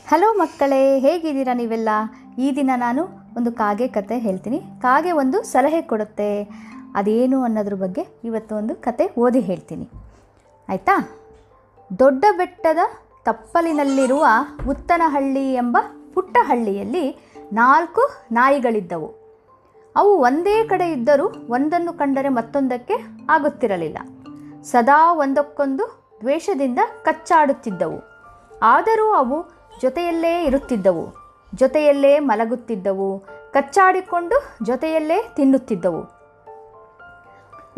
Hello ಮಕ್ಕಳೇ, ಹೇಗಿದ್ದೀರಾ ನೀವೆಲ್ಲ? ಈ ದಿನ ನಾನು ಒಂದು ಕಾಗೆ ಕತೆ ಹೇಳ್ತೀನಿ. ಕಾಗೆ ಒಂದು ಸಲಹೆ ಕೊಡುತ್ತೆ. ಅದೇನು ಅನ್ನೋದ್ರ ಬಗ್ಗೆ ಇವತ್ತು ಒಂದು ಕತೆ ಓದಿ ಹೇಳ್ತೀನಿ, ಆಯಿತಾ? ದೊಡ್ಡ ಬೆಟ್ಟದ ತಪ್ಪಲಿನಲ್ಲಿರುವ ಉತ್ತನಹಳ್ಳಿ ಎಂಬ ಪುಟ್ಟ ಹಳ್ಳಿಯಲ್ಲಿ 4 ನಾಯಿಗಳಿದ್ದವು. ಅವು ಒಂದೇ ಕಡೆ ಇದ್ದರೂ ಒಂದನ್ನು ಕಂಡರೆ ಮತ್ತೊಂದಕ್ಕೆ ಆಗುತ್ತಿರಲಿಲ್ಲ. ಸದಾ ಒಂದಕ್ಕೊಂದು ದ್ವೇಷದಿಂದ ಕಚ್ಚಾಡುತ್ತಿದ್ದವು. ಆದರೂ ಅವು ಜೊತೆಯಲ್ಲೇ ಇರುತ್ತಿದ್ದವು, ಜೊತೆಯಲ್ಲೇ ಮಲಗುತ್ತಿದ್ದವು, ಕಚ್ಚಾಡಿಕೊಂಡು ಜೊತೆಯಲ್ಲೇ ತಿನ್ನುತ್ತಿದ್ದವು.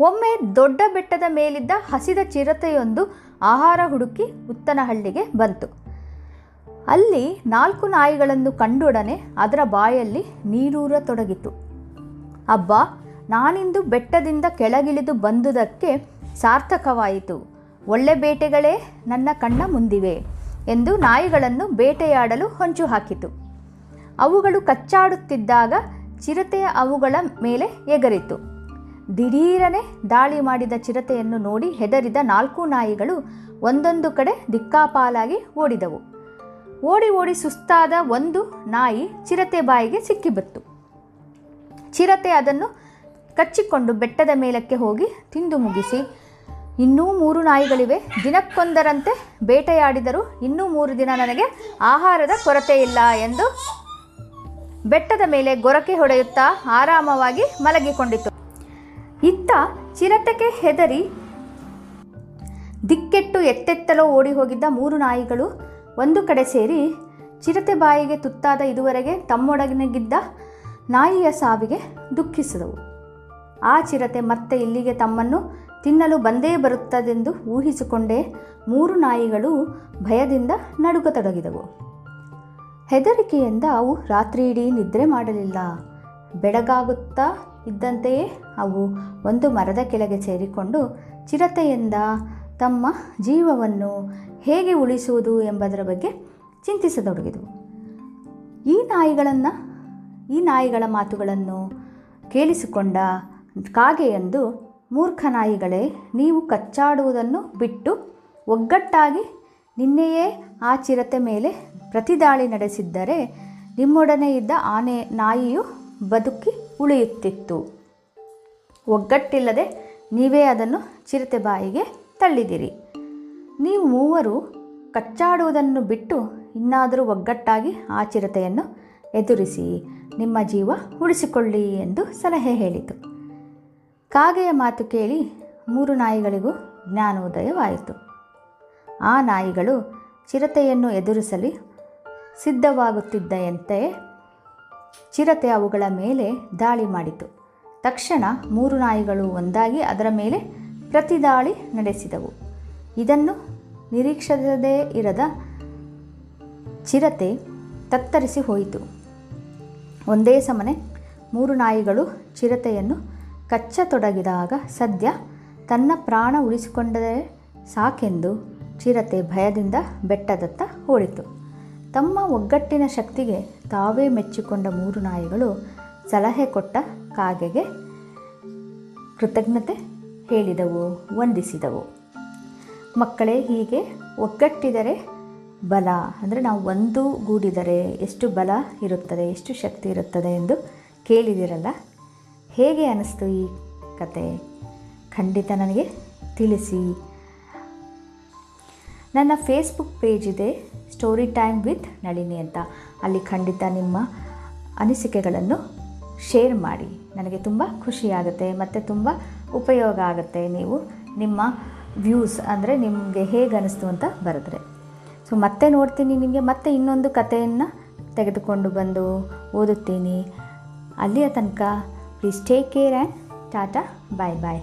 ಒಮ್ಮೆ ದೊಡ್ಡ ಬೆಟ್ಟದ ಮೇಲಿದ್ದ ಹಸಿದ ಚಿರತೆಯೊಂದು ಆಹಾರ ಹುಡುಕಿ ಉತ್ತನಹಳ್ಳಿಗೆ ಬಂತು. ಅಲ್ಲಿ 4 ನಾಯಿಗಳನ್ನು ಕಂಡೊಡನೆ ಅದರ ಬಾಯಲ್ಲಿ ನೀರೂರತೊಡಗಿತು. ಅಬ್ಬಾ, ನಾನಿಂದು ಬೆಟ್ಟದಿಂದ ಕೆಳಗಿಳಿದು ಬಂದುದಕ್ಕೆ ಸಾರ್ಥಕವಾಯಿತು. ಒಳ್ಳೆ ಬೇಟೆಗಳೇ ನನ್ನ ಕಣ್ಣ ಮುಂದಿವೆ ಎಂದು ನಾಯಿಗಳನ್ನು ಬೇಟೆಯಾಡಲು ಹೊಂಚು ಹಾಕಿತು. ಅವುಗಳು ಕಚ್ಚಾಡುತ್ತಿದ್ದಾಗ ಚಿರತೆಯ ಅವುಗಳ ಮೇಲೆ ಎಗರಿತು. ದಿಢೀರನೆ ದಾಳಿ ಮಾಡಿದ ಚಿರತೆಯನ್ನು ನೋಡಿ ಹೆದರಿದ 4 ನಾಯಿಗಳು ಒಂದೊಂದು ಕಡೆ ದಿಕ್ಕಾಪಾಲಾಗಿ ಓಡಿದವು. ಓಡಿ ಓಡಿ ಸುಸ್ತಾದ ಒಂದು ನಾಯಿ ಚಿರತೆ ಬಾಯಿಗೆ ಸಿಕ್ಕಿಬಿತ್ತು. ಚಿರತೆ ಅದನ್ನು ಕಚ್ಚಿಕೊಂಡು ಬೆಟ್ಟದ ಮೇಲಕ್ಕೆ ಹೋಗಿ ತಿಂದು ಮುಗಿಸಿ, ಇನ್ನೂ 3 ನಾಯಿಗಳಿವೆ, ದಿನಕ್ಕೊಂದರಂತೆ ಬೇಟೆಯಾಡಿದರೂ ಇನ್ನೂ 3 ದಿನ ನನಗೆ ಆಹಾರದ ಕೊರತೆ ಇಲ್ಲ ಎಂದು ಬೆಟ್ಟದ ಮೇಲೆ ಗೊರಕೆ ಹೊಡೆಯುತ್ತಾ ಆರಾಮವಾಗಿ ಮಲಗಿಕೊಂಡಿತು. ಇತ್ತ ಚಿರತೆಗೆ ಹೆದರಿ ದಿಕ್ಕೆಟ್ಟು ಎತ್ತೆತ್ತಲೋ ಓಡಿ ಹೋಗಿದ್ದ 3 ನಾಯಿಗಳು ಒಂದು ಕಡೆ ಸೇರಿ ಚಿರತೆ ಬಾಯಿಗೆ ತುತ್ತಾದ ಇದುವರೆಗೆ ತಮ್ಮೊಡಗಿನಗಿದ್ದ ನಾಯಿಯ ಸಾವಿಗೆ ದುಃಖಿಸಿದವು. ಆ ಚಿರತೆ ಮತ್ತೆ ಇಲ್ಲಿಗೆ ತಮ್ಮನ್ನು ತಿನ್ನಲು ಬಂದೇ ಬರುತ್ತದೆಂದು ಊಹಿಸಿಕೊಂಡೇ 3 ನಾಯಿಗಳು ಭಯದಿಂದ ನಡುಗತೊಡಗಿದವು. ಹೆದರಿಕೆಯಿಂದ ಅವು ರಾತ್ರಿ ಇಡೀ ನಿದ್ರೆ ಮಾಡಲಿಲ್ಲ. ಬೆಳಗಾಗುತ್ತಾ ಇದ್ದಂತೆಯೇ ಅವು ಒಂದು ಮರದ ಕೆಳಗೆ ಸೇರಿಕೊಂಡು ಚಿರತೆಯಿಂದ ತಮ್ಮ ಜೀವವನ್ನು ಹೇಗೆ ಉಳಿಸುವುದು ಎಂಬುದರ ಬಗ್ಗೆ ಚಿಂತಿಸತೊಡಗಿದವು. ಈ ನಾಯಿಗಳ ಮಾತುಗಳನ್ನು ಕೇಳಿಸಿಕೊಂಡ ಕಾಗೆಯೊಂದು, ಮೂರ್ಖ ನಾಯಿಗಳೇ, ನೀವು ಕಚ್ಚಾಡುವುದನ್ನು ಬಿಟ್ಟು ಒಗ್ಗಟ್ಟಾಗಿ ನಿನ್ನೆಯೇ ಆ ಚಿರತೆ ಮೇಲೆ ಪ್ರತಿದಾಳಿ ನಡೆಸಿದ್ದರೆ ನಿಮ್ಮೊಡನೆ ಇದ್ದ ನಾಯಿಯು ಬದುಕಿ ಉಳಿಯುತ್ತಿತ್ತು. ಒಗ್ಗಟ್ಟಿಲ್ಲದೆ ನೀವೇ ಅದನ್ನು ಚಿರತೆ ಬಾಯಿಗೆ ತಳ್ಳಿದಿರಿ. ನೀವು 3 ಕಚ್ಚಾಡುವುದನ್ನು ಬಿಟ್ಟು ಇನ್ನಾದರೂ ಒಗ್ಗಟ್ಟಾಗಿ ಆ ಚಿರತೆಯನ್ನು ಎದುರಿಸಿ ನಿಮ್ಮ ಜೀವ ಉಳಿಸಿಕೊಳ್ಳಿ ಎಂದು ಸಲಹೆ ಹೇಳಿತು. ಕಾಗೆಯ ಮಾತು ಕೇಳಿ 3 ನಾಯಿಗಳಿಗೂ ಜ್ಞಾನೋದಯವಾಯಿತು. ಆ ನಾಯಿಗಳು ಚಿರತೆಯನ್ನು ಎದುರಿಸಲು ಸಿದ್ಧವಾಗುತ್ತಿದ್ದಂತೆ ಚಿರತೆ ಅವುಗಳ ಮೇಲೆ ದಾಳಿ ಮಾಡಿತು. ತಕ್ಷಣ 3 ನಾಯಿಗಳು ಒಂದಾಗಿ ಅದರ ಮೇಲೆ ಪ್ರತಿದಾಳಿ ನಡೆಸಿದವು. ಇದನ್ನು ನಿರೀಕ್ಷಿಸದೇ ಇರದ ಚಿರತೆ ತತ್ತರಿಸಿ ಹೋಯಿತು. ಒಂದೇ ಸಮನೆ 3 ನಾಯಿಗಳು ಚಿರತೆಯನ್ನು ಕಚ್ಚತೊಡಗಿದಾಗ ಸದ್ಯ ತನ್ನ ಪ್ರಾಣ ಉಳಿಸಿಕೊಂಡರೆ ಸಾಕೆಂದು ಚಿರತೆ ಭಯದಿಂದ ಬೆಟ್ಟದತ್ತ ಓಡಿತು. ತಮ್ಮ ಒಗ್ಗಟ್ಟಿನ ಶಕ್ತಿಗೆ ತಾವೇ ಮೆಚ್ಚಿಕೊಂಡ 3 ನಾಯಿಗಳು ಸಲಹೆ ಕೊಟ್ಟ ಕಾಗೆಗೆ ಕೃತಜ್ಞತೆ ಹೇಳಿದವು, ವಂದಿಸಿದವು. ಮಕ್ಕಳೇ, ಹೀಗೆ ಒಗ್ಗಟ್ಟಿದರೆ ಬಲ, ಅಂದರೆ ನಾವು ಒಂದು ಗೂಡಿದರೆ ಎಷ್ಟು ಬಲ ಇರುತ್ತದೆ, ಎಷ್ಟು ಶಕ್ತಿ ಇರುತ್ತದೆ ಎಂದು ಕೇಳಿದಿರಲ್ಲ. ಹೇಗೆ ಅನ್ನಿಸ್ತು ಈ ಕತೆ? ಖಂಡಿತ ನನಗೆ ತಿಳಿಸಿ. ನನ್ನ ಫೇಸ್ಬುಕ್ ಪೇಜ್ ಇದೆ, ಸ್ಟೋರಿ ಟೈಮ್ ವಿತ್ ನಳಿನಿ ಅಂತ. ಅಲ್ಲಿ ಖಂಡಿತ ನಿಮ್ಮ ಅನಿಸಿಕೆಗಳನ್ನು ಶೇರ್ ಮಾಡಿ. ನನಗೆ ತುಂಬ ಖುಷಿಯಾಗುತ್ತೆ ಮತ್ತು ತುಂಬ ಉಪಯೋಗ ಆಗುತ್ತೆ. ನೀವು ನಿಮ್ಮ ವ್ಯೂಸ್, ಅಂದರೆ ನಿಮಗೆ ಹೇಗೆ ಅನ್ನಿಸ್ತು ಅಂತ ಬರೆದ್ರೆ. ಸೊ ಮತ್ತೆ ನೋಡ್ತೀನಿ, ನಿಮಗೆ ಮತ್ತೆ ಇನ್ನೊಂದು ಕಥೆಯನ್ನು ತೆಗೆದುಕೊಂಡು ಬಂದು ಓದುತ್ತೀನಿ. ಅಲ್ಲಿಯ ತನಕ please take care and tata, bye bye.